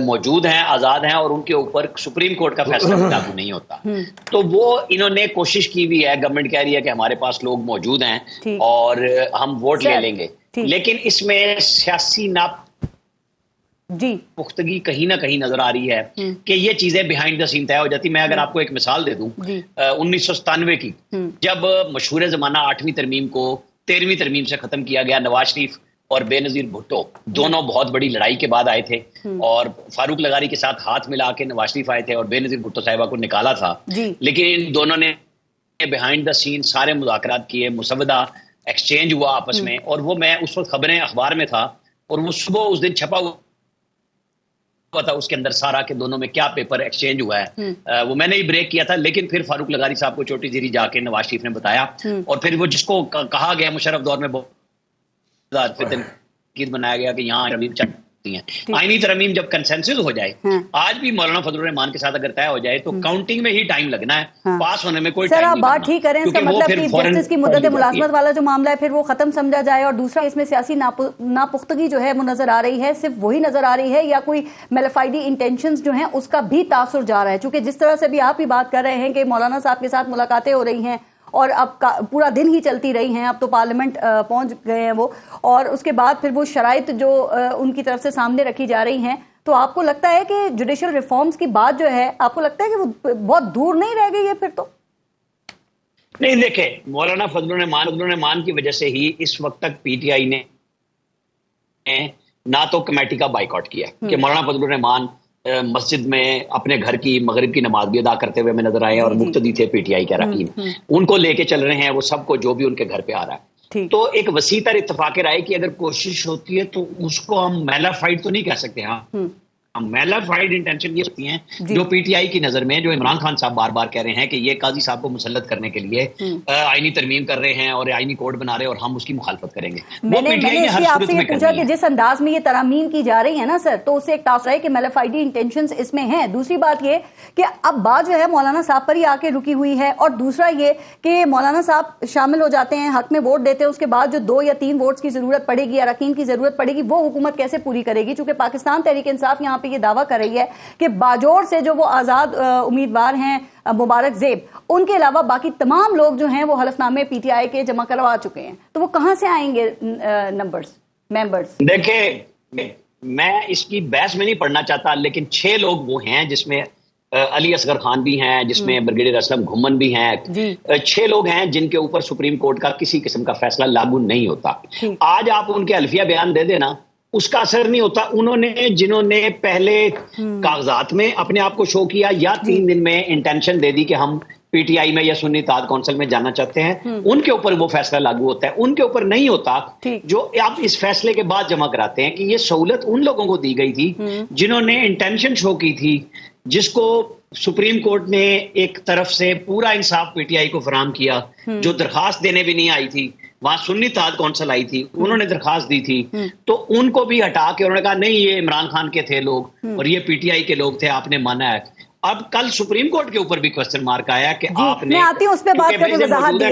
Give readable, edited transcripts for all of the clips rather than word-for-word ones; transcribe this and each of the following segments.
موجود ہیں، آزاد ہیں، اور ان کے اوپر سپریم کورٹ کا فیصلہ لاگو نہیں ہوتا. تو وہ انہوں نے کوشش کی بھی ہے، گورنمنٹ کہہ رہی ہے کہ ہمارے پاس لوگ موجود ہیں اور ہم ووٹ لے لیں گے، لیکن اس میں سیاسی پختگی کہیں نہ کہیں نظر آ رہی ہے کہ یہ چیزیں بیہائنڈ دا سین طے ہو جاتی. میں اگر آپ کو ایک مثال دے دوں 1997 کی، جب مشہور زمانہ 8ویں ترمیم کو 13ویں ترمیم سے ختم کیا گیا، نواز شریف اور بے نظیر بھٹو دونوں بہت بڑی لڑائی کے بعد آئے تھے اور فاروق لغاری کے ساتھ ہاتھ ملا کے نواز شریف آئے تھے اور بے نظیر بھٹو صاحبہ کو نکالا تھا. لیکن ان دونوں نے بیہائنڈ دا سین سارے مذاکرات کیے، مسودہ ایکسچینج ہوا آپس میں، اور وہ میں اس وقت خبریں اخبار میں تھا اور وہ صبح اس دن چھپا ہوا تھا اس کے اندر سارا کہ دونوں میں کیا پیپر ایکسچینج ہوا ہے. وہ میں نے ہی بریک کیا تھا، لیکن پھر فاروق لغاری صاحب کو چوٹی زیری جا کے نواز شریف نے بتایا، اور پھر وہ جس کو کہا گیا مشرف دور میں بنایا گیا کہ یہاں ترمیم چلتی ہیں. آئینی ترمیم جب کنسنسس ہو جائے، آج بھی مولانا فضل الرحمان کے ساتھ اگر طے ہو جائے تو کاؤنٹنگ میں ہی ٹائم لگنا ہے، پاس ہونے میں کوئی ٹائم نہیں لگنا. سر آپ بات ٹھیک کریں، اس کا مطلب کہ جسٹس کی مدت ملازمت والا جو معاملہ ہے پھر وہ ختم سمجھا جائے، اور دوسرا اس میں سیاسی ناپختگی جو ہے وہ نظر آ رہی ہے، صرف وہی نظر آ رہی ہے یا کوئی میلیفائڈی انٹینشنز جو ہیں اس کا بھی تاثر جا رہا ہے؟ چونکہ جس طرح سے بھی آپ ہی بات کر رہے ہیں کہ مولانا صاحب کے ساتھ ملاقاتیں ہو رہی ہیں اور اب پورا دن ہی چلتی رہی ہیں، اب تو پارلیمنٹ پہنچ گئے ہیں وہ، اور اس کے بعد پھر وہ شرائط جو ان کی طرف سے سامنے رکھی جا رہی ہیں، تو آپ کو لگتا ہے کہ جوڈیشل ریفارمز کی بات جو ہے، آپ کو لگتا ہے کہ وہ بہت دور نہیں رہ گئی ہے پھر تو؟ نہیں، دیکھیں مولانا فضل الرحمان کی وجہ سے ہی اس وقت تک پی ٹی آئی نے نہ تو کمیٹی کا بائیکاٹ کیا کہ مولانا فضل الرحمان مسجد میں اپنے گھر کی مغرب کی نماز بھی ادا کرتے ہوئے میں نظر آئے، اور مقتدی تھے پی ٹی آئی کے اراکین، ان کو لے کے چل رہے ہیں وہ سب کو جو بھی ان کے گھر پہ آ رہا ہے. تو ایک وسیع تر اتفاق رائے کی اگر کوشش ہوتی ہے تو اس کو ہم میلافائڈ تو نہیں کہہ سکتے. ہاں میلافائڈ انٹینشن یہ ہوتی ہیں جو پی ٹی آئی کی نظر میں، جو عمران خان صاحب بار بار کہہ رہے ہیں کہ یہ قاضی صاحب کو مسلط کرنے کے لیے آئینی ترمیم کر رہے ہیں اور آئینی کوڈ بنا رہے ہیں اور ہم اس کی مخالفت کریں گے. میں نے اس لیے آپ سے یہ پوچھا کہ جس انداز میں یہ ترامیم کی جا رہی ہے نا سر، تو اس سے ایک تاثر ہے کہ میلیفائڈی انٹینشنز اس میں ہیں. دوسری بات یہ کہ اب بات جو ہے مولانا صاحب پر ہی آ کے رکی ہوئی ہے، اور دوسرا یہ کہ مولانا صاحب شامل ہو جاتے ہیں، حق میں ووٹ دیتے ہیں، اس کے بعد جو 2 یا 3 ووٹس کی ضرورت پڑے گی، اراکین کی ضرورت پڑے گی، وہ حکومت کیسے پوری کرے گی؟ چونکہ پاکستان تحریک انصاف یہاں پہ یہ دعویٰ کر رہی ہے کہ باجوڑ سے جو وہ آزاد امیدوار ہیں مبارک زیب، ان کے علاوہ باقی تمام لوگ جو ہیں وہ حلف نامے پی ٹی آئی کے جمع کروا چکے ہیں، تو وہ کہاں سے آئیں گے ممبرز؟ دیکھیں میں اس کی بحث میں نہیں پڑھنا چاہتا، لیکن 6 لوگ وہ ہیں جس میں علی اصغر خان بھی ہیں، جس میں بریگیڈیئر اسلم گھمن بھی ہیں، 6 لوگ ہیں جن کے اوپر سپریم کورٹ کا کسی قسم کا فیصلہ لاگو نہیں ہوتا. آج آپ ان کے الفیہ بیان دے دینا، اس کا اثر نہیں ہوتا. انہوں نے جنہوں نے پہلے کاغذات میں اپنے آپ کو شو کیا یا 3 دن میں انٹینشن دے دی کہ ہم پی ٹی آئی میں یا سنی اتحاد کونسل میں جانا چاہتے ہیں، ان کے اوپر وہ فیصلہ لاگو ہوتا ہے. ان کے اوپر نہیں ہوتا جو آپ اس فیصلے کے بعد جمع کراتے ہیں کہ یہ سہولت ان لوگوں کو دی گئی تھی جنہوں نے انٹینشن شو کی تھی، جس کو سپریم کورٹ نے ایک طرف سے پورا انصاف پی ٹی آئی کو فراہم کیا، جو درخواست دینے بھی نہیں آئی تھی. وہاں سنی اتحاد کونسل آئی تھی، انہوں نے درخواست دی تھی، تو ان کو بھی ہٹا کے انہوں نے کہا نہیں یہ عمران خان کے تھے لوگ اور یہ پی ٹی آئی کے لوگ تھے، آپ نے مانا ہے. اب کل سپریم کورٹ کے اوپر بھی کوسچن مارک آیا کہ آپ نے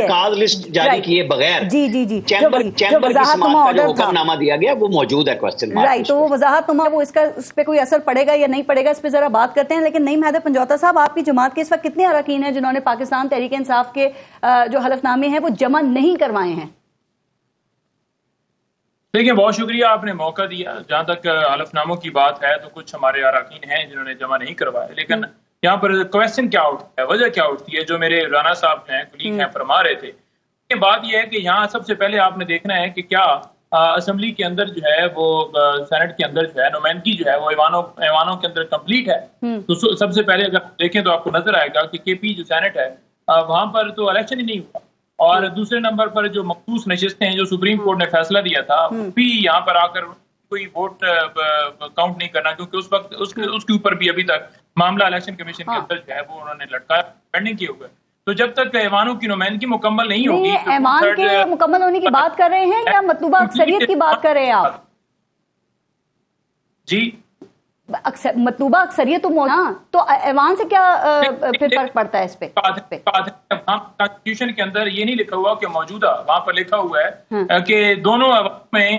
کاز لسٹ جاری کیے بغیر چیمبر کی سماعت کا جو حکم نامہ دیا گیا وہ موجود ہے کوسچن مارک. تو وہ وضاحت نامہ وہ اس پہ کوئی اثر پڑے گا یا نہیں پڑے گا، اس پہ ذرا بات کرتے ہیں. لیکن نعیم حیدر پنجوتا صاحب، آپ کی جماعت کے اس وقت کتنے اراکین ہیں جنہوں نے پاکستان تحریک انصاف کے جو حلف نامے ہیں وہ جمع نہیں کروائے ہیں؟ دیکھیں بہت شکریہ، آپ نے موقع دیا. جہاں تک حلف ناموں کی بات ہے تو کچھ ہمارے اراکین ہیں جنہوں نے جمع نہیں کروائے، لیکن یہاں پر کویسچن کیا اٹھتا ہے، وجہ کیا اٹھتی ہے، جو میرے رانا صاحب ہیں کلیگ ہیں فرما رہے تھے. بات یہ ہے کہ یہاں سب سے پہلے آپ نے دیکھنا ہے کہ کیا اسمبلی کے اندر جو ہے وہ سینٹ کے اندر جو ہے نمائندگی جو ہے وہ ایوانوں کے اندر کمپلیٹ ہے. تو سب سے پہلے اگر دیکھیں تو آپ کو نظر آئے گا کہ کے پی جو سینٹ ہے وہاں پر تو الیکشن ہی نہیں ہوا، اور دوسرے نمبر پر جو مخصوص نشستیں ہیں جو سپریم کورٹ نے فیصلہ دیا تھا بھی یہاں پر آ کر کوئی ووٹ کاؤنٹ نہیں کرنا، کیونکہ اس وقت اس کے اوپر بھی ابھی تک معاملہ الیکشن کمیشن کے اندر جو ہے وہ انہوں نے لٹکایا پینڈنگ کیے ہوئے. تو جب تک ایوانوں کی نمائندگی مکمل نہیں ہوگی، ایوان کے مکمل ہونے کی بات کر رہے ہیں یا مطلوبہ اکثریت کی بات کر رہے ہیں آپ؟ جی مطلوبہ اکثریت تو ایوان سے کیا پھر فرق پڑتا ہے اس پہ؟ کانسٹیٹیوشن کے اندر یہ نہیں لکھا ہوا کہ موجودہ، وہاں پر لکھا ہوا ہے کہ دونوں ایوان میں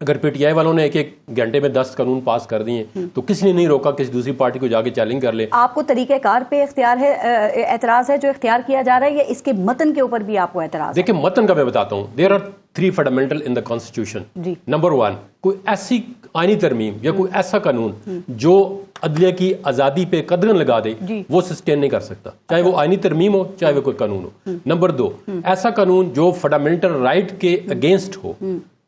اگر پی ٹی آئی والوں نے ایک ایک گھنٹے میں 10 قانون پاس کر دیے تو کسی نے نہیں روکا کسی دوسری پارٹی کو جا کے چیلنج کر لے. آپ کو طریقہ کار پہ اعتراض ہے جو اختیار کیا جا رہا ہے، یا اس کے متن کے اوپر بھی آپ کو اعتراض ہے؟ دیکھیں متن کا میں بتاتا ہوں. There are 3 fundamental in the constitution. Number 1، کوئی ایسی آئینی ترمیم یا کوئی ایسا قانون جو عدلیہ کی آزادی پہ قدغن لگا دے وہ سسٹین نہیں کر سکتا، چاہے وہ آئینی ترمیم ہو چاہے وہ کوئی قانون ہو. نمبر 2، ایسا قانون جو فنڈامنٹل رائٹ کے اگینسٹ ہو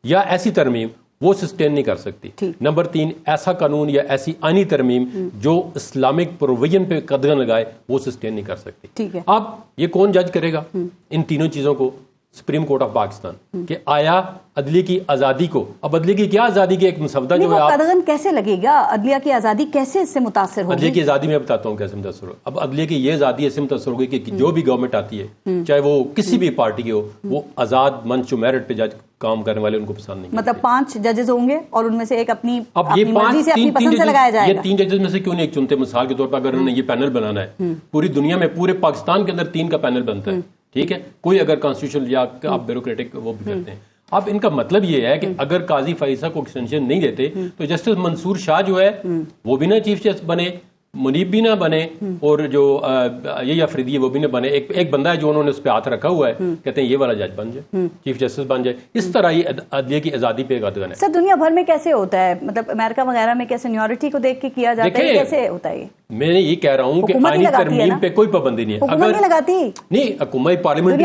یا ایسی ترمیم وہ سسٹین نہیں کر سکتی. نمبر 3، ایسا قانون یا ایسی آئینی ترمیم جو اسلامک پروویژن پہ قدغن لگائے وہ سسٹین نہیں کر سکتی. اب یہ کون جج کرے گا ان تینوں چیزوں کو؟ Supreme court of Pakistan. کہ آیا عدلیہ کی آزادی کو، اب عدلیہ کی کیا آزادی کی ایک مسودہ جو ہے قدغن کیسے لگے گا؟ عدلیہ کی آزادی کیسے اس سے متاثر ہوگی؟ عدلیہ کی آزادی میں بتاتا ہوں کیسے متاثر ہوگی. اب عدلیہ کی یہ آزادی ایسے متاثر ہوگی کہ جو بھی گورنمنٹ آتی ہے چاہے وہ کسی بھی پارٹی کی ہو، وہ آزاد منچ جو میرٹ پہ جج کام کرنے والے ان کو پسند نہیں. مطلب 5 ججز ہوں گے اور ان میں سے ایک اپنی مرضی سے اپنی پسند سے لگایا جائے گا. یہ 3 ججز میں سے کیوں نہیں ایک چنتے؟ مثال کے طور پر اگر انہوں نے یہ پینل بنانا ہے، پوری دنیا میں پورے پاکستان کے اندر 3 کا پینل بنتا ہے، ٹھیک ہے، کوئی اگر کانسٹیٹیوشن یا آپ بیوروکریٹک وہ بھی کرتے ہیں. اب ان کا مطلب یہ ہے کہ اگر قاضی فائزہ کو ایکسٹینشن نہیں دیتے تو جسٹس منصور شاہ جو ہے وہ بھی نہ چیف جسٹس بنے، منیب بھی نہ بنے، اور جو یہی افریدی ہے وہ بھی نہ بنے. ایک بندہ ہے جو انہوں نے اس پہ ہاتھ رکھا ہوا ہے، کہتے ہیں یہ والا جج بن جائے، چیف جسٹس بن جائے. اس طرح یہ عدلیہ کی آزادی پہ قدغن ہے. سر دنیا بھر میں کیسے ہوتا ہے؟ مطلب امریکہ وغیرہ میں کیا سینیورٹی کو دیکھ کے کیا جاتا ہے؟ کیسے ہوتا ہے یہ؟ میں یہ کہہ رہا ہوں کہ آئینی ترمیم پہ کوئی پابندی نہیں ہے. حکومت نہیں لگاتی؟ نہیں، حکومت پارلیمنٹ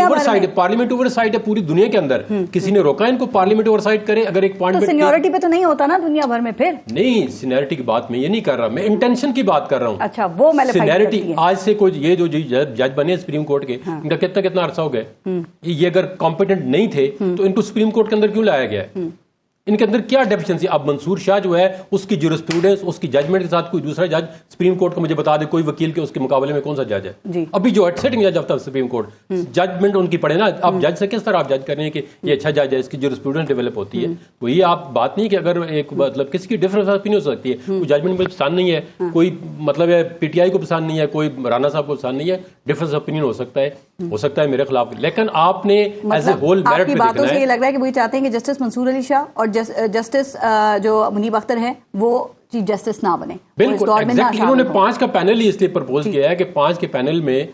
اوور سائٹ ہے پوری دنیا کے اندر. کسی نے روکا ان کو پارلیمنٹ اوور سائٹ کرے؟ اگر ایک پوائنٹ سینیورٹی پہ تو نہیں ہوتا نا دنیا بھر میں. پھر نہیں، سینیورٹی کی بات میں یہ نہیں کر رہا، میں انٹینشن کی بات کر رہا ہوں. اچھا، وہ سینیورٹی آج سے کوئی یہ جو جج بنے سپریم کورٹ کے، ان کا کتنا عرصہ ہو گیا؟ یہ اگر کمپیٹنٹ نہیں تھے تو ان کو سپریم کورٹ کے اندر کیوں لایا گیا ہے؟ ان کے اندر کیا ڈیفیشنسی؟ اب منصور شاہ جو ہے اس کی جورسپروڈنس، اس کی ججمنٹ کے ساتھ کوئی دوسرا جج سپریم کورٹ کو مجھے بتا دے کوئی وکیل کے اس کے مقابلے میں کون سا جج ہے؟ ابھی جو سٹنگ جج آف سپریم کورٹ ججمنٹ ان کی پڑھے نا. آپ جج سے کس طرح آپ جج کریں ہیں کہ یہ اچھا جج ہے، اس کی جورسپروڈنس ڈیولپ ہوتی ہے. تو یہ آپ بات نہیں کہ اگر ایک مطلب کسی کی ڈفرنس اوپینین ہو سکتی ہے، کوئی ججمنٹ مجھے پسند نہیں ہے، کوئی مطلب ہے پی ٹی آئی کو پسند نہیں ہے، کوئی رانا صاحب کو پسند نہیں ہے، ڈفرنس اوپینین ہو سکتا ہے میرے خلاف. لیکن آپ نے ایز اے ہول میرٹ پہ دیکھنا ہے. یہ لگ رہا ہے کہ وہی چاہتے ہیں کہ جسٹس منصور علی شاہ اور جسٹس جو منیب اختر ہیں وہ چیف جسٹس نہ بنے. بالکل ایگزیکٹلی. انہوں نے 5 کا پینل ہی اس لیے پرپوز کیا ہے کہ 5 کے پینل میں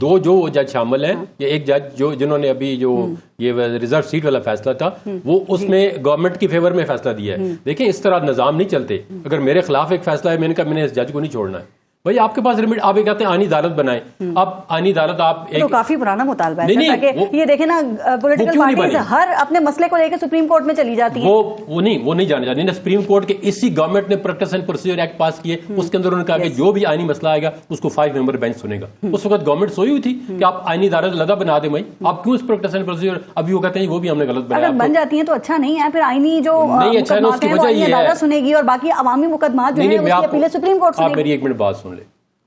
2 جو جج شامل ہیں، یا ایک جج جنہوں نے ابھی جو یہ ریزرو سیٹ والا فیصلہ تھا وہ اس میں گورنمنٹ کی فیور میں فیصلہ دیا ہے. دیکھیں اس طرح نظام نہیں چلتے. اگر میرے خلاف ایک فیصلہ ہے، میں نے کہا میں نے اس جج کو نہیں چھوڑنا ہے. بھائی آپ کے پاس ریمیڈ، آپ یہ کہتے ہیں آئینی عدالت بنائیں. اب آئینی عدالت آپ کافی پرانا مطالبہ ہے تاکہ یہ دیکھیں نا پولیٹیکل پارٹیز ہر اپنے مسئلے کو لے کے سپریم کورٹ میں چلی جاتی ہیں. وہ نہیں جانے جاتی نا. سپریم کورٹ کے اسی گورنمنٹ نے پریکٹس اینڈ پروسیجر ایکٹ پاس کیے، اس کے اندر انہوں نے کہا کہ جو بھی آئینی مسئلہ آئے گا اس کو 5 ممبر بینچ سنے گا. اس وقت گورنمنٹ سوئی ہوئی تھی کہ آپ آئینی عدالت لگا بنا دیں. بھائی آپ کیوں اس پریکٹس اینڈ پروسیجر؟ ابھی وہ کہتے ہیں وہ بھی ہم نے غلط بنایا. اگر بن جاتی ہیں تو اچھا نہیں ہے. پھر آئینی جو مقدمات ہیں وہ آئینی عدالت سنے گی اور باقی عوامی مقدمات جو ہیں اس کی اپیلیں سپریم کورٹ سنے گی. آپ میری ایک منٹ بات سن لیں.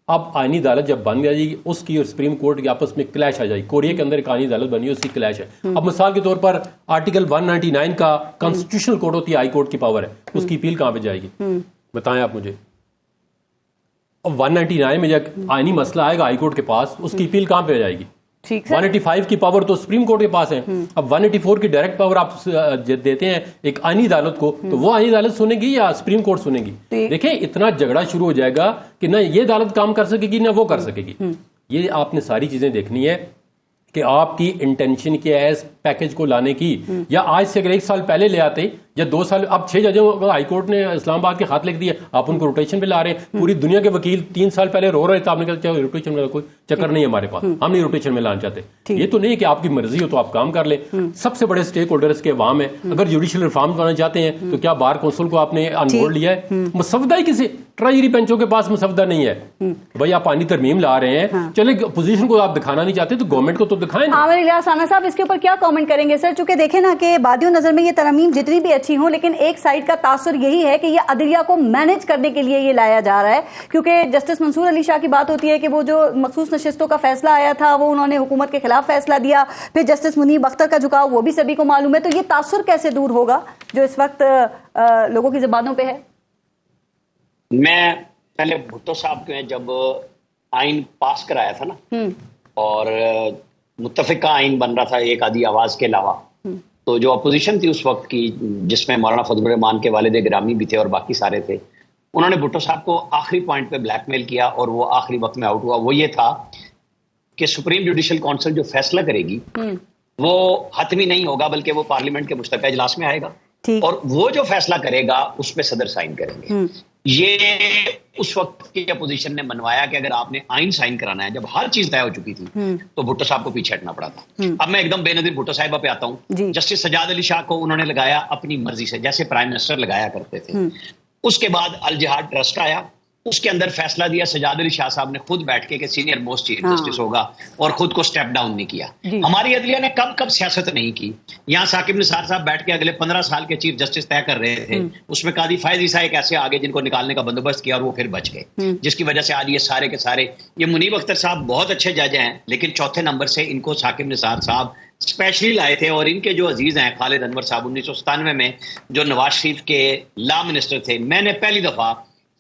اب آئینی عدالت جب بن جائے گی اس کی اور سپریم کورٹ کے آپس میں کلیش آ جائے گی. کوریا کے اندر ایک آئینی عدالت بنی ہے، اس کی کلیش ہے. اب مثال کے طور پر آرٹیکل 199 کا کانسٹیٹیوشنل کورٹ ہوتی ہے، ہائی کورٹ کی پاور ہے، اس کی اپیل کہاں پہ جائے گی؟ بتائیں آپ مجھے. اب 199 میں جب آئینی مسئلہ آئے گا ہائی کورٹ کے پاس، اس کی اپیل کہاں پہ جائے گی؟ 185 کی پاور تو سپریم کورٹ کے پاس ہے. اب 184 کی ڈائریکٹ پاور آپ دیتے ہیں ایک آئینی عدالت کو، تو وہ آئینی عدالت سنے گی یا سپریم کورٹ سنے گی؟ دیکھیں اتنا جھگڑا شروع ہو جائے گا کہ نہ یہ عدالت کام کر سکے گی نہ وہ کر سکے گی. یہ آپ نے ساری چیزیں دیکھنی ہے کہ آپ کی انٹینشن کیا ہے اس پیکج کو لانے کی. یا آج سے اگر 1 سال پہلے لے آتے یا 2 سال، اب 6 ججوں کو ہائی کورٹ نے اسلام آباد کے خط لکھ دیا، آپ ان کو روٹیشن پہ لا رہے ہیں. پوری دنیا کے وکیل 3 سال پہلے رو رہے تھے، آپ نے کہا چاہے روٹیشن میں کوئی چکر نہیں ہے ہمارے پاس، ہم نہیں روٹیشن میں لانا چاہتے. یہ تو نہیں کہ آپ کی مرضی ہو تو آپ کام کر لیں. سب سے بڑے اسٹیک ہولڈرز کے عوام ہیں. اگر جوڈیشل ریفارم کرنا چاہتے ہیں تو کیا بار کونسل کو آپ نے آن بورڈ لیا ہے؟ مسودہ ہی کسی ٹریجری بینچوں کے پاس مسودہ نہیں ہے. بھائی آپ آئینی ترمیم لا رہے ہیں، چلے اپوزیشن کو آپ دکھانا نہیں چاہتے تو گورنمنٹ کو تو دکھائیں. عامر الیاس رانا صاحب اس کے اوپر کیا کامنٹ کریں گے سر؟ چونکہ دیکھیں نا کہ بادیوں نظر میں یہ ترمیم جتنی بھی اچھی ہوں، لیکن ایک سائڈ کا تاثر یہی ہے کہ یہ عدلیہ کو مینج کرنے کے لیے یہ لایا جا رہا ہے. کیونکہ جسٹس منصور علی شاہ کی بات ہوتی ہے کہ وہ جو مخصوص نشستوں کا فیصلہ آیا تھا وہ انہوں نے حکومت کے خلاف فیصلہ دیا. پھر جسٹس منیب اختر کا جھکاؤ وہ بھی سبھی کو معلوم ہے. تو یہ تاثر کیسے دور ہوگا جو اس وقت لوگوں کی زبانوں پہ ہے؟ میں پہلے بھٹو صاحب کے جب آئین پاس کرایا تھا نا اور متفقہ آئین بن رہا تھا ایک آدھی آواز کے علاوہ، تو جو اپوزیشن تھی اس وقت کی، جس میں مولانا فضل الرحمان کے والد گرامی بھی تھے اور باقی سارے تھے، انہوں نے بھٹو صاحب کو آخری پوائنٹ پہ بلیک میل کیا اور وہ آخری وقت میں آؤٹ ہوا. وہ یہ تھا کہ سپریم جوڈیشل کونسل جو فیصلہ کرے گی وہ حتمی نہیں ہوگا، بلکہ وہ پارلیمنٹ کے مشترکہ اجلاس میں آئے گا اور وہ جو فیصلہ کرے گا اس پہ صدر سائن کریں گے. یہ اس وقت کی اپوزیشن نے منوایا کہ اگر آپ نے آئین سائن کرانا ہے، جب ہر چیز طے ہو چکی تھی تو بھٹو صاحب کو پیچھے ہٹنا پڑا تھا. اب میں ایک دم بے نظیر بھٹو صاحبہ پہ آتا ہوں. جسٹس سجاد علی شاہ کو انہوں نے لگایا اپنی مرضی سے، جیسے پرائم منسٹر لگایا کرتے تھے. اس کے بعد الجہاد ٹرسٹ آیا، اس کے اندر فیصلہ دیا سجاد علی شاہ صاحب نے خود بیٹھ کے کہ سینئر موسٹ چیف جسٹس ہوگا، اور خود کو سٹیپ ڈاؤن نہیں کیا. ہماری عدلیہ نے کب سیاست نہیں کی. یہاں ثاقب نثار صاحب بیٹھ کے اگلے 15 سال کے چیف جسٹس طے کر رہے تھے. اس میں قاضی فائز عیسیٰ ایک ایسے آگے جن کو نکالنے کا بندوبست کیا اور وہ پھر بچ گئے، جس کی وجہ سے آج یہ سارے کے سارے. یہ منیب اختر صاحب بہت اچھے جج ہیں، لیکن چوتھے نمبر سے ان کو ثاقب نثار صاحب اسپیشلی لائے تھے. اور ان کے جو عزیز ہیں خالد انور صاحب 1997 میں جو نواز شریف کے لا منسٹر تھے، میں نے پہلی دفعہ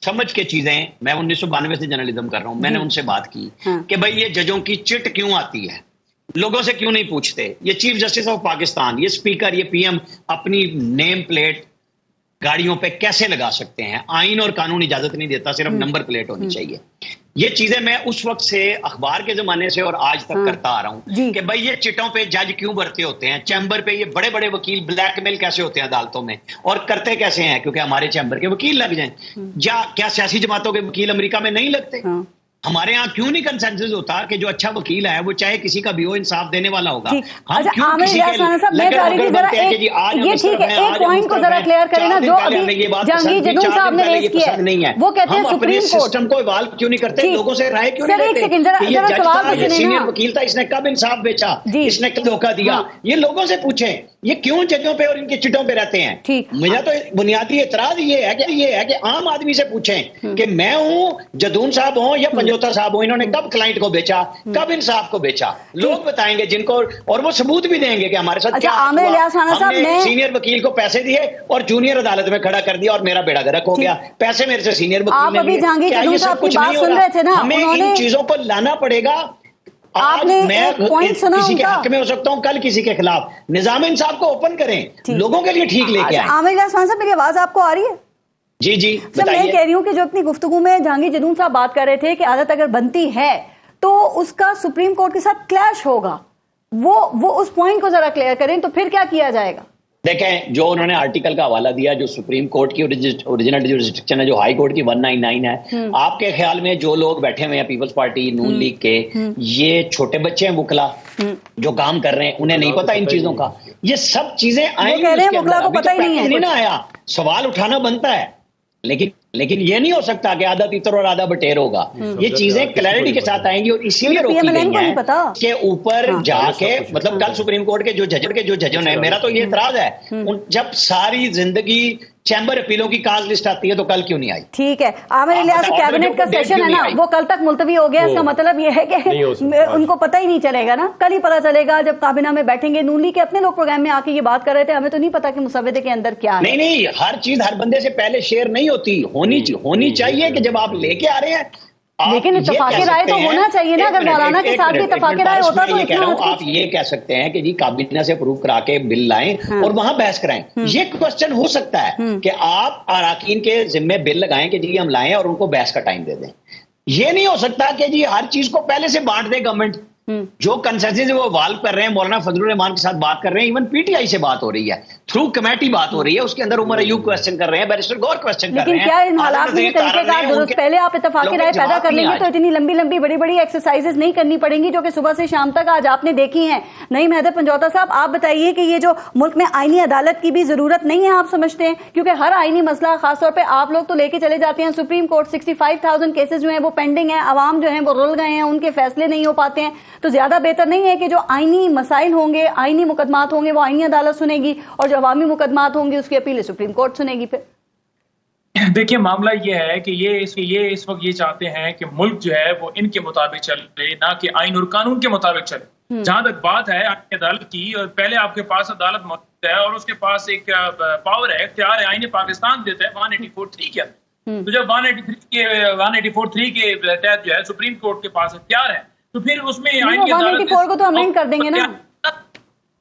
سمجھ کے چیزیں، میں 1992 سے جرنلزم کر رہا ہوں، میں نے ان سے بات کی کہ بھائی یہ ججوں کی چٹ کیوں آتی ہے، لوگوں سے کیوں نہیں پوچھتے. یہ چیف جسٹس آف پاکستان، یہ اسپیکر، یہ پی ایم اپنی نیم پلیٹ گاڑیوں پہ کیسے لگا سکتے ہیں؟ آئین اور قانون اجازت نہیں دیتا، صرف نمبر پلیٹ ہونی چاہیے. یہ چیزیں میں اس وقت سے اخبار کے زمانے سے اور آج تک کرتا آ رہا ہوں کہ بھائی یہ چٹوں پہ جج کیوں بھرتے ہوتے ہیں، چیمبر پہ یہ بڑے بڑے وکیل بلیک میل کیسے ہوتے ہیں عدالتوں میں، اور کرتے کیسے ہیں؟ کیونکہ ہمارے چیمبر کے وکیل لگ جائیں. کیا سیاسی جماعتوں کے وکیل امریکہ میں نہیں لگتے؟ ہمارے ہاں کیوں نہیں کنسنسس ہوتا کہ جو اچھا وکیل ہے وہ چاہے کسی کا بھی ہو انصاف دینے والا ہوگا؟ اچھا عامر الیاس رانا صاحب، میں چاہ رہی تھی ذرا یہ ٹھیک ہے ایک پوائنٹ کو ذرا کلیئر کریں نا، جو ابھی جہانگیر جنون صاحب نے ریز کیا ہے، وہ کہتے ہیں سپریم کورٹ سسٹم کو ایوالو کیوں نہیں کرتے، لوگوں سے رائے کیوں نہیں لیتے؟ یہ جج تھا، یہ سینئر وکیل تھا، اس نے کب انصاف بیچا، اس نے کب دھوکہ دیا؟ یہ لوگوں سے پوچھیں یہ کیوں ججوں پہ اور ان کے چٹوں پہ رہتے ہیں. مجھے تو بنیادی اعتراض یہ ہے کہ عام آدمی سے پوچھیں کہ میں ہوں، جدون صاحب ہوں یا پنجوتر صاحب ہوں، انہوں نے کب کلائنٹ کو بیچا، کب انصاف کو بیچا؟ لوگ بتائیں گے جن کو، اور وہ ثبوت بھی دیں گے کہ ہمارے ساتھ کیا ہوا. ہم نے سینئر وکیل کو پیسے دیے اور جونیئر عدالت میں کھڑا کر دیا اور میرا بیڑا گرک ہو گیا. پیسے میرے سے سینئر وکیل نے لیے. کیا یہ سب کچھ نہیں ہو رہا؟ ہمیں ان چیزوں کو لانا پڑے گا. آج میں کسی کے حق میں ہو سکتا ہوں، کل کسی کے خلاف. نظام انصاف کو اوپن کریں، لوگوں کے لیے ٹھیک لے کے آئیں. عامر الیاس رانا صاحب میری آواز آپ کو آ رہی ہے؟ جی میں کہہ رہی ہوں کہ جو اپنی گفتگو میں جہانگیر جنون صاحب بات کر رہے تھے کہ عادت اگر بنتی ہے تو اس کا سپریم کورٹ کے ساتھ کلیش ہوگا، وہ اس پوائنٹ کو ذرا کلیئر کریں تو پھر کیا کیا جائے گا؟ دیکھیں جو انہوں نے آرٹیکل کا حوالہ دیا، جو سپریم کورٹ کی اوریجنل جورسڈکشن ہے، جو ہائی کورٹ کی 199 ہے، آپ کے خیال میں جو لوگ بیٹھے ہوئے ہیں پیپلز پارٹی نون لیگ کے، یہ چھوٹے بچے ہیں وکلا جو کام کر رہے ہیں، انہیں نہیں پتا ان چیزوں کا؟ یہ سب چیزیں آئیں گی، نہیں نہ آیا، سوال اٹھانا بنتا ہے، لیکن یہ نہیں ہو سکتا کہ آدھا تیتر اور آدھا بٹیر ہوگا. یہ چیزیں کلیئرٹی کے ساتھ آئیں گی اور اسی لیے روکی گئی ہیں کہ اوپر جا کے، مطلب کل سپریم کورٹ کے جو ججوں نے، میرا تو یہ اعتراض ہے، جب ساری زندگی چیمبر اپیلوں کی کاز لسٹ آتی ہے تو کل کیوں نہیں آئی؟ ٹھیک ہے عامر الیاس، کیبنٹ کا سیشن ہے نا وہ کل تک ملتوی ہو گیا، اس کا مطلب یہ ہے کہ ان کو پتہ ہی نہیں چلے گا نا، کل ہی پتہ چلے گا جب کابینہ میں بیٹھیں گے. نون لیگ کے اپنے لوگ پروگرام میں آ کے یہ بات کر رہے تھے، ہمیں تو نہیں پتا کہ مسودے کے اندر کیا ہے. نہیں، ہر چیز ہر بندے سے پہلے شیئر نہیں ہوتی، ہونی چاہیے کہ جب آپ لے کے آ رہے ہیں. لیکن اتفاق رائے تو ہونا چاہیے نا، اگر مولانا کے ساتھ بھی اتفاق رائے ہوتا تو اتنا. آپ یہ کہہ سکتے ہیں کہ جی کابینہ سے اپروو کرا کے بل لائیں اور وہاں بحث کرائیں. یہ کوشچن ہو سکتا ہے کہ آپ اراکین کے ذمے بل لگائیں کہ جی ہم لائیں اور ان کو بحث کا ٹائم دے دیں. یہ نہیں ہو سکتا کہ جی ہر چیز کو پہلے سے بانٹ دے گورنمنٹ. جو کنسنسس وہ والو کر رہے ہیں، مولانا فضل الرحمان کے ساتھ بات کر رہے ہیں، ایون پی ٹی آئی سے بات ہو رہی ہے، تھرو کمیٹی بات ہو رہی ہے، اس کے اندر عمر ایوب کوسچن کر رہے ہیں، بیرسٹر گور کوسچن کر رہے ہیں. لیکن کیا ان حالات میں یہ طریقہ کار درست؟ پہلے آپ اتفاقی رائے پیدا کر لیں گے تو اتنی لمبی بڑی ایکسرسائزز نہیں کرنی پڑیں گی جو کہ صبح سے شام تک آج آپ نے دیکھی ہیں. نہیں حیدر پنجوتا صاحب، آپ بتائیے کہ یہ جو ملک میں آئینی عدالت کی بھی ضرورت نہیں ہے آپ سمجھتے ہیں؟ کیونکہ ہر آئینی مسئلہ، خاص طور پہ آپ لوگ تو لے کے چلے جاتے ہیں سپریم کورٹ، 65,000 کیسز جو ہیں وہ پینڈنگ ہیں، عوام جو ہیں وہ رول گئے ہیں، ان کے فیصلے نہیں ہو پاتے ہیں. تو زیادہ بہتر نہیں ہے کہ جو آئینی مسائل ہوں گے، آئینی مقدمات ہوں گے، وہ آئینی عدالت سنے گی، اور جو عوامی مقدمات ہوں گے اس کی اپیل سپریم کورٹ سنے گی؟ پھر دیکھیے معاملہ یہ ہے کہ یہ اس وقت یہ چاہتے ہیں کہ ملک جو ہے وہ ان کے مطابق چلے، نہ کہ آئین اور قانون کے مطابق چلے. جہاں تک بات ہے آئین عدالت کی، اور پہلے آپ کے پاس عدالت موجود ہے اور اس کے پاس ایک پاور ہے، اختیار ہے، آئین پاکستان دیتا ہے 184(3) کے. تو جب 184(3) کے تحت جو ہے سپریم کورٹ کے پاس اختیار ہے، تو پھر اس میں 184 کو تو امینڈ کر دیں گے نا.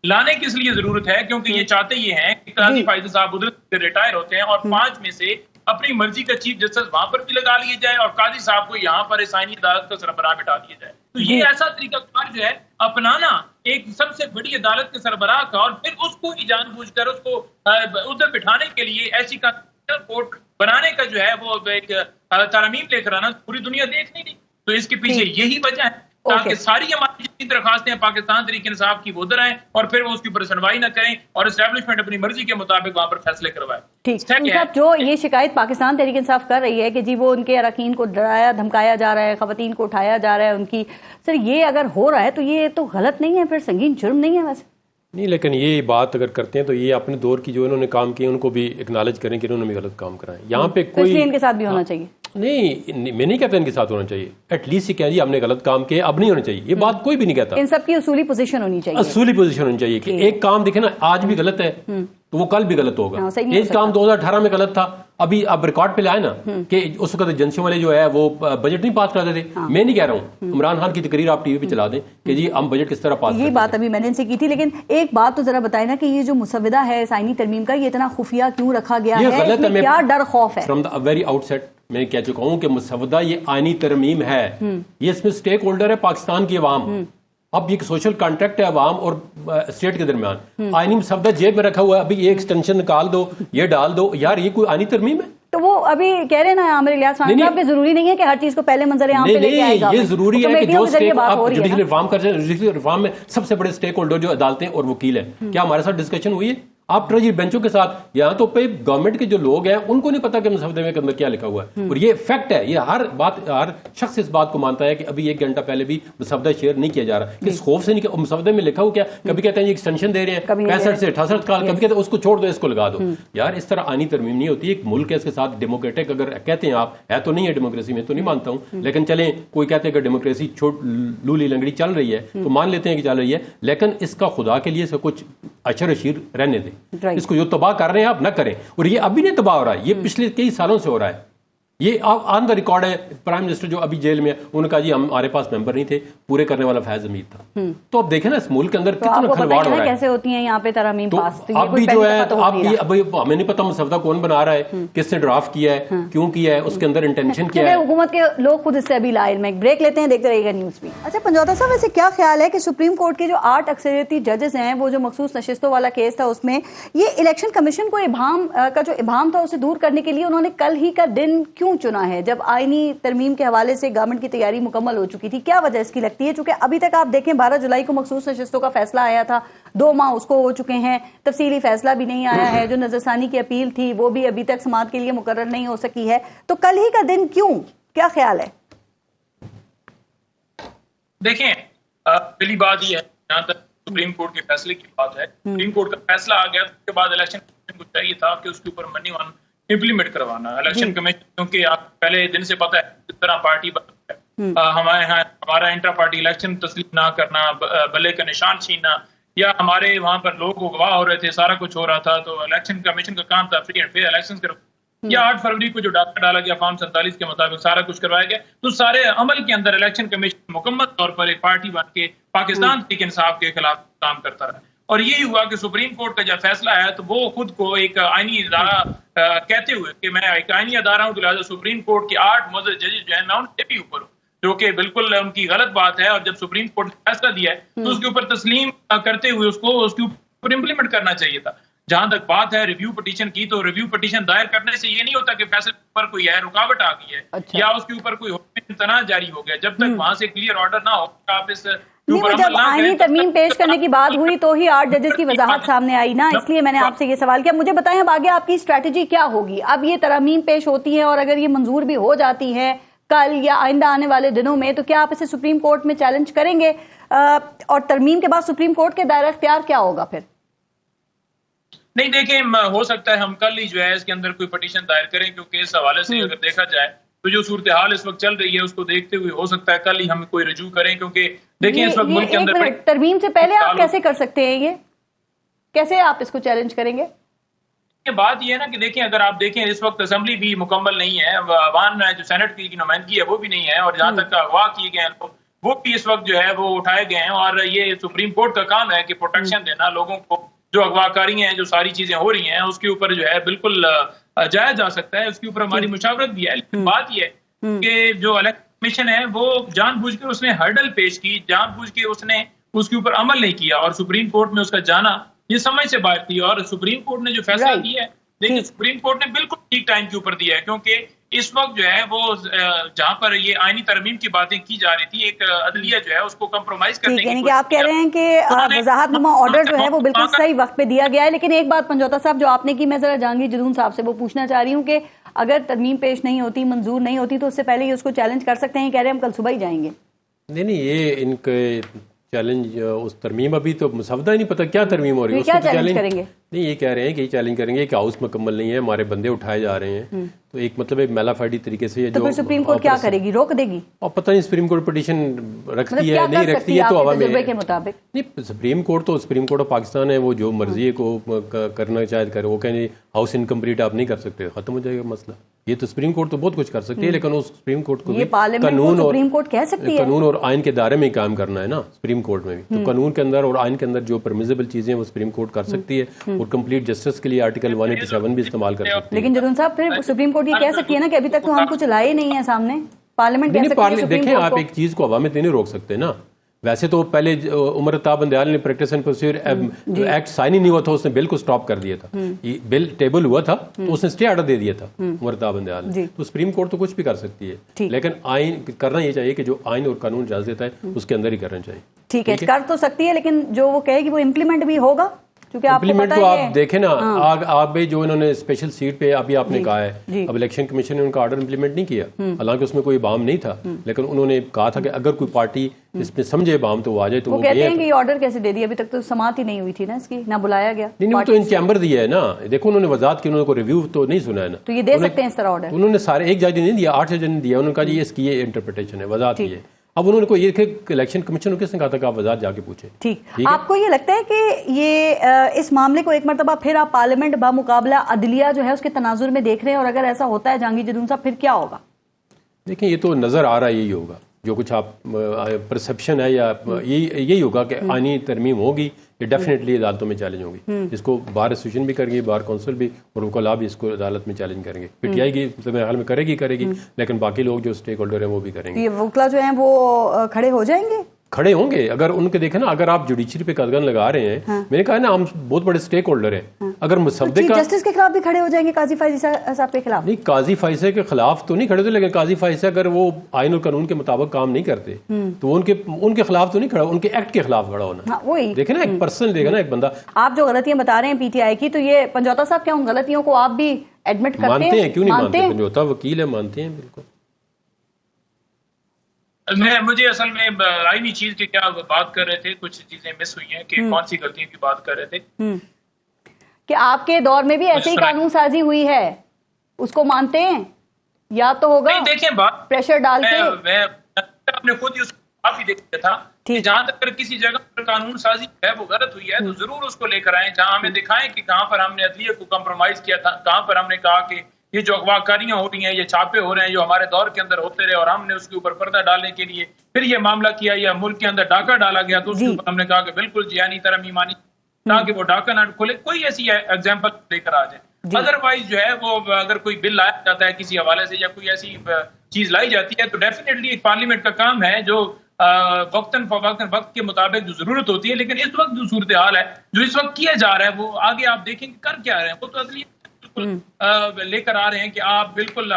لانے کی اس لیے ضرورت ہے کیونکہ یہ چاہتے یہ ہیں کہ قاضی فائز صاحب ادھر سے ریٹائر ہوتے ہیں اور 5 میں سے اپنی مرضی کا چیف جسٹس وہاں پر بھی لگا لیے جائے اور قاضی صاحب کو یہاں پر آئینی عدالت کا سربراہ بٹھا دیا جائے. تو یہ ایسا طریقہ کار جو ہے اپنانا ایک سب سے بڑی عدالت کے سربراہ کا اور پھر اس کو ہی جان بوجھ کر اس کو ادھر بٹھانے کے لیے ایسی کورٹ بنانے کا جو ہے وہ ایک ترمیم لے کر آنا پوری دنیا دیکھ نہیں رہی. تو اس کے پیچھے یہی وجہ ہے تاکہ ساری ہماری جتنی درخواستیں ہیں پاکستان تحریک انصاف کی وہ ادھر آئیں اور پھر وہ اس کے اوپر سنوائی نہ کریں اور اسٹیبلشمنٹ اپنی مرضی کے مطابق وہاں پر فیصلے کروائے. ٹھیک صاحب، جو یہ شکایت پاکستان تحریک انصاف کر رہی ہے کہ جی وہ ان کے اراکین کو ڈرایا دھمکایا جا رہا ہے، خواتین کو اٹھایا جا رہا ہے ان کی، سر یہ اگر ہو رہا ہے تو یہ تو غلط نہیں ہے، پھر سنگین جرم نہیں ہے ویسے؟ نہیں، لیکن یہ بات اگر کرتے ہیں تو یہ اپنے دور کی جو انہوں نے کام کیے ان کو بھی اکنالج کریں کہ انہوں نے بھی غلط کام کرا ہے. یہاں پہ کوئی ان کے ساتھ بھی ہونا چاہیے. نہیں، میں نہیں کہتا ان کے ساتھ ہونا چاہیے، ایٹ لیسٹ یہ کہیں جی ہم نے غلط کام کیا اب نہیں ہونا چاہیے، یہ بات کوئی بھی نہیں کہتا. ان سب کی اصولی پوزیشن ہونی چاہیے، اصولی پوزیشن ہونی چاہیے کہ ایک کام دیکھیں نا آج بھی غلط ہے تو وہ کل بھی غلط ہوگا. ایک کام 2018 میں غلط تھا، اب ریکارڈ پہ لائے نا کہ اس وقت ایجنسیوں والے جو ہے وہ بجٹ نہیں پاس کراتے تھے. میں نہیں کہہ رہا ہوں، عمران خان کی تقریر آپ ٹی وی پہ چلا دیں کہ جی ہم بجٹ کس طرح پاس کرتے ہیں. یہ بات ابھی میں نے ان سے کی تھی، لیکن ایک بات تو ذرا بتائیں نا کہ یہ جو مسودہ ہے آئینی ترمیم کا یہ اتنا خفیہ کیوں رکھا گیا ہے؟ اس میں کیا ڈر خوف ہے؟ From the very outset میں کہہ چکا ہوں کہ مسودہ یہ آئینی ترمیم ہے، یہ اس میں سٹیک ہولڈر ہے پاکستان کی عوام. اب یہ سوشل کانٹریکٹ ہے عوام اور اسٹیٹ کے درمیان. آئینی مسودہ جیب میں رکھا ہوا ہے، ابھی یہ ایکسٹینشن نکال دو، یہ ڈال دو، یار یہ کوئی آئینی ترمیم ہے؟ تو وہ ابھی کہہ رہے ہیں نا عامر الیاس خان صاحب کہ ضروری نہیں ہے کہ ہر چیز کو پہلے منظر عام پہ لے کے آئے گا. یہ ضروری ہے کہ جو جوڈیشل ریفارم کر رہے ہیں، جوڈیشل ریفارم میں سب سے بڑے اسٹیک ہولڈر جو عدالتیں اور وکیل ہیں، کیا ہمارے ساتھ ڈسکشن ہوئی ہے آپ ٹریجری بینچوں کے ساتھ؟ یہاں تو پہ گورنمنٹ کے جو لوگ ہیں ان کو نہیں پتا کہ مسودے میں اندر کیا لکھا ہوا ہے. اور یہ فیکٹ ہے، یہ ہر شخص اس بات کو مانتا ہے کہ ابھی 1 گھنٹہ پہلے بھی مسودہ شیئر نہیں کیا جا رہا. کس خوف سے نہیں؟ مسودے میں لکھا ہوا کیا؟ کبھی کہتے ہیں یہ ایکسٹینشن دے رہے ہیں 65 سے 68 سال، کبھی کہتے ہیں اس کو چھوڑ دو اس کو لگا دو. یار اس طرح آئینی ترمیم نہیں ہوتی. ایک ملک ہے اس کے ساتھ ڈیموکریٹک اگر کہتے ہیں آپ، ہے تو نہیں ہے ڈیموکریسی، میں تو نہیں مانتا ہوں، لیکن چلیں کوئی کہتے ہیں کہ ڈیموکریسی لولی لنگڑی چل رہی ہے تو مان لیتے ہیں کہ چل رہی ہے، لیکن اس کا خدا کے لیے کچھ اشر اشیر رہنے دیں. اس کو جو تباہ کر رہے ہیں آپ نہ کریں. اور یہ ابھی نہیں تباہ ہو رہا ہے، یہ پچھلے کئی سالوں سے ہو رہا ہے. یہ آن دا ریکارڈ ہے. پرائم منسٹر جو ابھی جیل میں ہے انہوں نے کہا جی ہمارے پاس ممبر نہیں تھے، پورے کرنے والا فیض حمید تھا. تو اب دیکھیں نا اس ملک کے اندر کتنا کھلواڑ ہو رہا ہے، کیسے ہوتی ہیں یہاں پہ ترامیم پاس. اب بھی جو ہے ابھی ہمیں نہیں پتا مسودہ کون بنا رہا ہے، کس نے ڈرافٹ کیا ہے، کیوں کیا ہے، اس کے اندر انٹینشن کیا ہے. حکومت کے لوگ خود اس سے ابھی لا علم ہے. بریک لیتے ہیں، دیکھتے رہیے گا نیوز بھی. اچھا پنجوتا صاحب، ویسے کیا خیال ہے کہ سپریم کورٹ کے جو 8 اکثریتی ججز ہیں، وہ جو مخصوص نشستوں والا کیس تھا اس میں یہ الیکشن کمیشن کو ابہام تھا اسے دور کرنے کے لیے انہوں نے کل ہی کا دن کیوں چنا ہے جب آئینی ترمیم کے حوالے سے گورنمنٹ کی تیاری مکمل ہو چکی تھی؟ کیا وجہ اس کی لگتی ہے؟ چونکہ ابھی تک آپ دیکھیں 12 جولائی کو مخصوص نشستوں کا فیصلہ آیا تھا، 2 ماہ اس کو ہو چکے ہیں، تفصیلی فیصلہ بھی نہیں آیا ہے، جو نظر ثانی کی اپیل تھی وہ بھی ابھی تک سماعت کے لیے مقرر نہیں ہو سکی ہے. تو کل ہی کا دن کیوں؟ کیا خیال ہے؟ دیکھیں پہلی بات یہ ہے، جہاں تک سپریم کورٹ کے فیصلے کی بات ہے، سپریم کورٹ کا فیصلہ آ گیا، اس کے بعد الیکشن کمیشن کو چاہیے تھا کہ اس کے اوپر منی وان امپلیمنٹ کروانا. الیکشن کمیشن کیونکہ آپ پہلے دن سے پتہ ہے کس طرح پارٹی ہمارا انٹرا پارٹی الیکشن تسلیم نہ کرنا، بلے کا نشان چھیننا، یا ہمارے وہاں پر لوگ گواہ ہو رہے تھے، سارا کچھ ہو رہا تھا. تو الیکشن کمیشن کا کام تھا فری اینڈ فیئر الیکشن کرو. یا 8 فروری کو جو ڈاکہ ڈالا گیا فارم 47 کے مطابق سارا کچھ کروایا گیا. تو سارے عمل کے اندر الیکشن کمیشن مکمل طور پر ایک پارٹی بن کے پاکستان تحریک انصاف کے خلاف کام کرتا رہا. اور یہی ہوا کہ سپریم کورٹ کا جب فیصلہ آیا تو وہ خود کو ایک آئینی ادارہ کہتے ہوئے کہ میں ایک آئینی ادارہ ہوں، تو لہٰذا سپریم کورٹ کے 8 معزز ججز جو ہیں میں ان سے بھی اوپر ہوں، جو کہ بالکل ان کی غلط بات ہے. اور جب سپریم کورٹ نے فیصلہ دیا ہے تو اس کے اوپر تسلیم کرتے ہوئے اس کے اوپر امپلیمنٹ کرنا چاہیے تھا. جہاں تک بات ہے ریویو پٹیشن کی، تو ریویو پٹیشن دائر کرنے سے یہ نہیں ہوتا کہ فیصلے پر کوئی رکاوٹ آ گئی ہے یا اس کے اوپر کوئی حکم امتناع جاری ہو گیا. جب تک وہاں سے کلیئر آرڈر نہ ہو آپ اس جب آئینی ترمیم پیش کرنے کی بات ہوئی تو ہی 8 ججز کی وضاحت سامنے آئی نا، اس لیے میں نے آپ سے یہ سوال کیا. مجھے بتائیں اب آگے آپ کی اسٹریٹجی کیا ہوگی؟ اب یہ ترامیم پیش ہوتی ہے اور اگر یہ منظور بھی ہو جاتی ہے کل یا آئندہ آنے والے دنوں میں، تو کیا آپ اسے سپریم کورٹ میں چیلنج کریں گے؟ اور ترمیم کے بعد سپریم کورٹ کے دائرہ اختیار کیا ہوگا پھر؟ نہیں دیکھیں، ہو سکتا ہے ہم کل ہی جو ہے اس کے اندر کوئی پٹیشن دائر کریں، کیونکہ اس حوالے سے اگر دیکھا جائے تو جو صورتحال اس وقت چل رہی ہے اس کو دیکھتے ہوئے ہو سکتا ہے کل ہی ہم کوئی رجوع کریں. کیونکہ دیکھیں اس وقت ملک کے اندر ترمیم سے پہلے آپ کیسے کر سکتے ہیں؟ یہ کیسے آپ اس کو چیلنج کریں گے؟ بات یہ ہے نا کہ دیکھیں اگر آپ دیکھیں اس وقت اسمبلی بھی مکمل نہیں ہے، عوام جو سینٹ کی نمائندگی ہے وہ بھی نہیں ہے، اور جہاں تک اغوا کیے گئے ہیں وہ بھی اس وقت جو ہے وہ اٹھائے گئے ہیں، اور یہ سپریم کورٹ کا کام ہے کہ پروٹیکشن دینا لوگوں کو، جو اغوا کاریاں ہیں، جو ساری چیزیں ہو رہی ہیں اس کے اوپر جو ہے بالکل جایا جا سکتا ہے، اس کے اوپر ہماری مشاورت بھی ہے. لیکن بات یہ ہے کہ جو الیکشن کمیشن ہے وہ جان بوجھ کے اس نے ہرڈل پیش کی، جان بوجھ کے اس نے اس کے اوپر عمل نہیں کیا، اور سپریم کورٹ میں اس کا جانا یہ سمجھ سے باہر تھی. اور سپریم کورٹ نے جو فیصلہ دیا ہے، لیکن سپریم کورٹ نے بالکل ٹھیک ٹائم کے اوپر دیا ہے، کیونکہ اس وقت جو ہے وہ جہاں پر یہ آئینی ترمیم کی باتیں کی جا رہی تھی، ایک عدلیہ جو ہے اس کو کمپرومائز کرنے کی، یعنی کہ آپ کہہ رہے ہیں کہ وضاحت نما آرڈر جو ہے وہ بالکل صحیح وقت پہ دیا گیا ہے. لیکن ایک بات پنجوتا صاحب جو آپ نے کی، میں ذرا جہانگیر جدون صاحب سے وہ پوچھنا چاہ رہی ہوں کہ اگر ترمیم پیش نہیں ہوتی، منظور نہیں ہوتی، تو اس سے پہلے یہ اس کو چیلنج کر سکتے ہیں؟ کہہ رہے ہیں ہم کل صبح ہی جائیں گے. نہیں یہ ان کے چیلنج اس ترمیم ابھی تو مسودہ ہی نہیں پتہ کیا ترمیم ہو رہی ہے، کیا چیلنج کریں گے؟ نہیں یہ کہہ رہے ہیں کہ یہ چیلنج کریں گے کہ ہاؤس مکمل نہیں ہے، ہمارے بندے اٹھائے جا رہے ہیں، تو ایک مطلب ایک میلا فائڈی طریقے سے تو پھر سپریم کورٹ کیا کرے گی؟ روک دے گی؟ اور پتہ نہیں سپریم کورٹ پٹیشن رکھتی ہے نہیں رکھتی ہے، تو ہوا میں کے مطابق نہیں، سپریم کورٹ آف پاکستان ہے، وہ جو مرضی کو کرنا چاہے کرے. وہ کہیں ہاؤس انکمپلیٹ آپ نہیں کر سکتے، ختم ہو جائے گا مسئلہ. یہ تو سپریم کورٹ تو بہت کچھ کر سکتی ہے، لیکن اس سپریم کورٹ کو قانون اور آئین کے دائرے میں ہی کام کرنا ہے نا سپریم کورٹ میں بھی. تو قانون کے اندر اور آئین کے اندر جو پرمیزیبل چیزیں وہ سپریم کورٹ کر سکتی ہے، اور کمپلیٹ جسٹس کے لیے آرٹیکل 187 بھی استعمال کر سکتی ہے. لیکن جدون صاحب پھر سپریم کورٹ یہ کہہ سکتی ہے نا کہ ابھی تک تو ہم کچھ لائے نہیں ہیں سامنے. پارلیمنٹ کہہ سکتی ہے دیکھیں آپ ایک چیز کو ہوا میں نہیں روک سکتے نا. ویسے تو پہلے عمر عطا بندیال نے practice and procedure act sign ہی نہیں ہوا تھا، اس نے بل کو سٹاپ کر دیا تھا. بل ٹیبل ہوا تھا تو اس نے اسٹے آرڈر دے دیا تھا عمر عطا بندیال نے. تو سپریم کورٹ تو کچھ بھی کر سکتی ہے، لیکن آئین کرنا یہ چاہیے کہ جو آئین اور قانون اجازت دیتا ہے اس کے اندر ہی کرنا چاہیے. ٹھیک ہے، کر تو سکتی ہے، لیکن جو وہ کہے گی وہ امپلیمنٹ بھی ہوگا. امپلیمنٹ تو آپ دیکھیں نا، آپ بھی جو انہوں نے اسپیشل سیٹ پہ ابھی آپ نے کہا ہے، اب الیکشن کمیشن نے ان کا آرڈر امپلیمنٹ نہیں کیا، حالانکہ اس میں کوئی ابہام نہیں تھا، لیکن انہوں نے کہا تھا کہ اگر کوئی پارٹی اس میں سمجھے ابہام تو وہ آ جائے. تو وہ کہتے ہیں کہ یہ آرڈر کیسے دے دیا؟ ابھی تک تو سماعت ہی نہیں ہوئی تھی نا اس کی، نہ بلایا گیا. نہیں وہ تو ان چیمبر دیا ہے نا. دیکھو انہوں نے وضاحت کی، انہوں نے کوئی ریویو تو نہیں سنا ہے نا. تو یہ دے سکتے ہیں اس طرح آرڈر؟ انہوں نے سارے ایک جج نے نہیں دیا، 8 جج نے دیا. انہوں نے کہا جی اس کی یہ انٹرپریٹیشن ہے، وضاحت کی ہے. اب انہوں نے کوئی یہ الیکشن کمیشن کو کس نے کہا تھا کہ آپ وضاحت جا کے پوچھیں. ٹھیک، آپ کو یہ لگتا ہے کہ یہ اس معاملے کو ایک مرتبہ پھر آپ پارلیمنٹ بمقابلہ عدلیہ جو ہے اس کے تناظر میں دیکھ رہے ہیں، اور اگر ایسا ہوتا ہے جہانگیر جدون صاحب پھر کیا ہوگا؟ دیکھیں یہ تو نظر آ رہا ہے یہی ہوگا، جو کچھ آپ پرسپشن ہے یا یہی ہوگا کہ آئینی ترمیم ہوگی، یہ ڈیفینیٹلی عدالتوں میں چیلنج ہوگی. اس کو بار ایسوسیشن بھی کریں گے، بار کونسل بھی، اور وکلاء بھی اس کو عدالت میں چیلنج کریں گے. پی ٹی آئی کی میرے خیال میں کرے گی، لیکن باقی لوگ جو اسٹیک ہولڈر ہیں وہ بھی کریں گے. یہ وکلاء جو ہیں وہ کھڑے ہو جائیں گے؟ کھڑے ہوں گے. اگر ان کے دیکھیں نا، اگر آپ جوڈیشری پہ قدغن لگا رہے ہیں، میں نے کہا نا ہم بہت بڑے اسٹیک ہولڈر ہیں. اگر مسودے کا جسٹس کے خلاف بھی کھڑے ہو جائیں گے، قاضی فائز صاحب کے خلاف؟ نہیں، قاضی فائز کے خلاف تو نہیں کھڑے ہوتے، لیکن قاضی فائز اگر وہ آئین اور قانون کے مطابق کام نہیں کرتے تو وہ ان کے خلاف تو نہیں کھڑا، ان کے ایکٹ کے خلاف کھڑا ہونا. وہی دیکھیں نا، ایک پرسن دیکھا نا، ایک بندہ. آپ جو غلطیاں بتا رہے ہیں پی ٹی آئی کی، تو یہ پنجوتا صاحب کیا ان غلطیوں کو آپ بھی ایڈمٹ کرتے ہیں؟ مانتے ہیں، کیوں نہیں مانتے؟ پنجوتا وکیل ہے، مانتے ہیں بالکل. مجھے اصل میں آئینی چیز کی کیا بات کر رہے تھے، کچھ چیزیں مس ہوئی ہیں کہ کون سی غلطیوں کی بات کر رہے تھے. کہ آپ کے دور میں بھی ایسے ہی قانون سازی ہوئی ہے، اس کو مانتے ہیں؟ یا تو ہوگا دیکھیں بات پریشر ڈال کے. میں اپنے خود ہی کافی دیکھا تھا کہ جہاں تک کسی جگہ پر قانون سازی ہے وہ غلط ہوئی ہے تو ضرور اس کو لے کر آئیں، جہاں ہمیں دکھائیں کہ کہاں پر ہم نے عدلیہ کو کمپرومائز کیا تھا، کہاں پر ہم نے کہا کہ یہ جو اغوا کاریاں ہو رہی ہیں، یہ چھاپے ہو رہے ہیں جو ہمارے دور کے اندر ہوتے رہے، اور ہم نے اس کے اوپر پردہ ڈالنے کے لیے پھر یہ معاملہ کیا، یا ملک کے اندر ڈاکہ ڈالا گیا تو اس کے اوپر ہم نے کہا کہ بالکل جیانی ترمیم آنی تاکہ وہ ڈاکہ نہ کھلے. کوئی ایسی ایگزامپل لے کر آ جائے. ادروائز جو ہے وہ اگر کوئی بل لایا جاتا ہے کسی حوالے سے یا کوئی ایسی چیز لائی جاتی ہے تو ڈیفینیٹلی ایک پارلیمنٹ کا کام ہے جو وقتاً فوقتاً وقت کے مطابق جو ضرورت ہوتی ہے. لیکن اس وقت جو صورتحال ہے، جو اس وقت کیا جا رہا ہے، وہ آگے آپ دیکھیں کہ کر کیا رہے ہیں. وہ تو عدلیہ لے کر آ رہے ہیں کہ آپ بالکل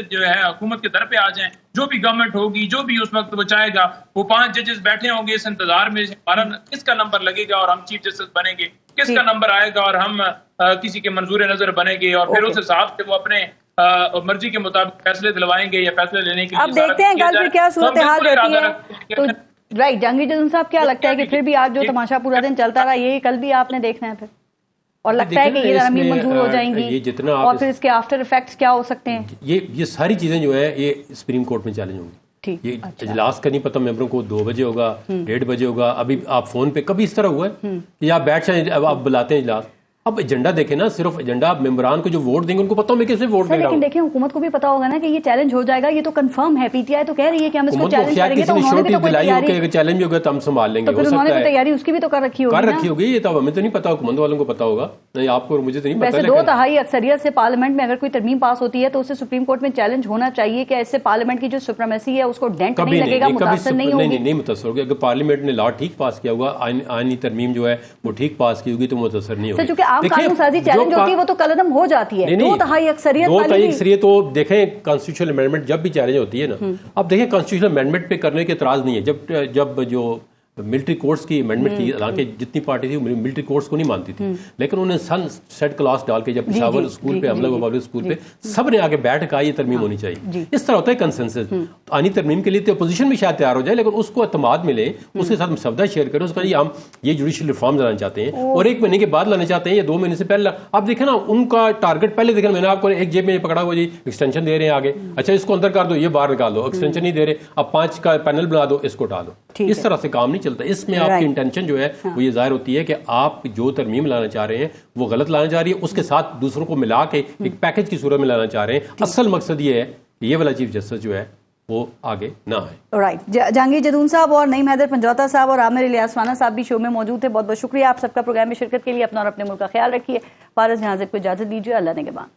جو ہے حکومت کے در پہ آ جائیں، جو بھی گورنمنٹ ہوگی، جو بھی اس وقت وہ چاہے گا، وہ 5 ججز بیٹھے ہوں گے اس انتظار میں ہمارا کس کا نمبر لگے گا اور ہم چیف جسٹس بنیں گے، کس کا نمبر آئے گا اور ہم کسی کے منظور نظر بنیں گے، اور پھر اس حساب سے وہ اپنے مرضی کے مطابق فیصلے دلوائیں گے یا فیصلے لینے کے لیے. اب دیکھتے ہیں کل پھر کیا صورتحال رہتی ہے. تو رائٹ، جہانگیر جدون صاحب کیا لگتا ہے کہ پھر بھی آج جو تماشا پورا دن چلتا رہا یہی کل بھی آپ نے دیکھنا ہے پھر، اور لگتا ہے کہ یہ ترمیم منظور ہو جائیں گی اور پھر اس کے آفٹر ایفیکٹس کیا ہو سکتے ہیں؟ یہ ساری چیزیں جو ہیں یہ سپریم کورٹ میں چیلنج ہوں گی. یہ اجلاس کا نہیں پتہ ممبروں کو 2 بجے ہوگا، 1:30 بجے ہوگا. ابھی آپ فون پہ کبھی اس طرح ہوا ہے کہ آپ بیٹھ جائیں، اب آپ بلاتے ہیں اجلاس اب ایجنڈا دیکھیں نا, صرف ایجنڈا ممبران کو جو ووٹ دیں گے ان کو پتا ہو میں کیسے ووٹ دے رہا ہوں. لیکن دیکھیں حکومت کو بھی پتا ہوگا نا کہ یہ چیلنج ہو جائے گا, یہ تو کنفرم ہے, پی ٹی آئی تو کہہ رہی ہے کہ ہم اس کو چیلنج کریں گے, تو انہوں نے بھی تو کوئی تیاری, چیلنج ہوگا تو ہم سنبھال لیں گے. تو پھر انہوں نے تو تیاری اس کی بھی تو کر رکھی ہوگی. یہ تو ہمیں تو نہیں پتا, حکومت والوں کو پتا ہوگا, نہیں آپ کو, مجھے تو نہیں پتا. ویسے 2/3 اکثریت سے پارلیمنٹ میں اگر کوئی ترمیم پاس ہوتی ہے تو اسے سپریم کورٹ میں چیلنج ہونا چاہیے کہ اس سے پارلیمنٹ کی جو سپریمیسی ہے اس کو ڈینٹ نہیں لگے گا, متاثر نہیں ہوگی. نہیں متاثر ہوگی. اگر پارلیمنٹ نے لا ٹھیک پاس کیا ہوگا, آئینی ترمیم جو ہے وہ ٹھیک پاس کی ہوگی تو متاثر نہیں ہوگی. چونکہ عام قانون سازی چیلنج ہوتی ہے وہ تو کل عدم ہو جاتی ہے. 2/3 اکثریت تو دیکھیں کانسٹیٹیوشنل امینڈمنٹ جب بھی چیلنج ہوتی ہے نا, اب دیکھیں کانسٹیٹیوشنل امینڈمنٹ پہ کرنے کے اعتراض نہیں ہے. جب جو ملٹری کورٹس کی امینڈمنٹ تھی, حالانکہ جتنی پارٹی تھی وہ ملٹری کورٹس کو نہیں مانتی تھی, لیکن انہوں نے سن سیٹ کلاس ڈال کے جب پشاور اسکول پہ حملہ ہوا, پبلک اسکول پہ, سب نے آگے بیٹھ کہا یہ ترمیم ہونی چاہیے. اس طرح ہوتا ہے کنسنسس. آئینی ترمیم کے لیے تو اپوزیشن بھی شاید تیار ہو جائے, لیکن اس کو اعتماد ملے, اس کے ساتھ مسودہ شیئر کریں, اس کا ہم یہ جوڈیشل ریفارم لانا چاہتے ہیں اور 1 مہینے کے بعد لانا چاہتے ہیں یا 2 مہینے سے پہلے. آپ دیکھیں نا ان کا ٹارگٹ پہلے دیکھیں, میں نے آپ کو ایک جیب میں پکڑا ہوا جی ایکسٹینشن دے رہے ہیں آگے, اچھا اس کو اندر کر دو, یہ باہر نکال دو, ایکسٹینشن نہیں دے رہے, اب 5 کا پینل بنا دو, اس کو اٹھا دو. اس طرح سے کام نہیں چلتا. اس میں آپ کی انٹینشن جو ہے وہ یہ ظاہر ہوتی ہے کہ آپ جو ترمیم لانا چاہ رہے ہیں وہ غلط لانا چاہ رہی ہے, اس کے ساتھ دوسروں کو ملا کے ایک پیکج کی صورت میں لانا چاہ رہے ہیں. اصل مقصد یہ ہے کہ یہ والا چیف جسٹس جو ہے وہ آگے نہ آئے. رائٹ, جہانگیر جدون صاحب اور نعیم حیدر پنجوتا صاحب اور عامر الیاس رانا صاحب بھی شو میں موجود تھے. بہت بہت شکریہ آپ سب کا پروگرام میں شرکت کے لیے. اپنا اور اپنے ملک کا خیال رکھیے. پارس جہاں زیب کو اجازت دیجیے. اللہ نگہبان.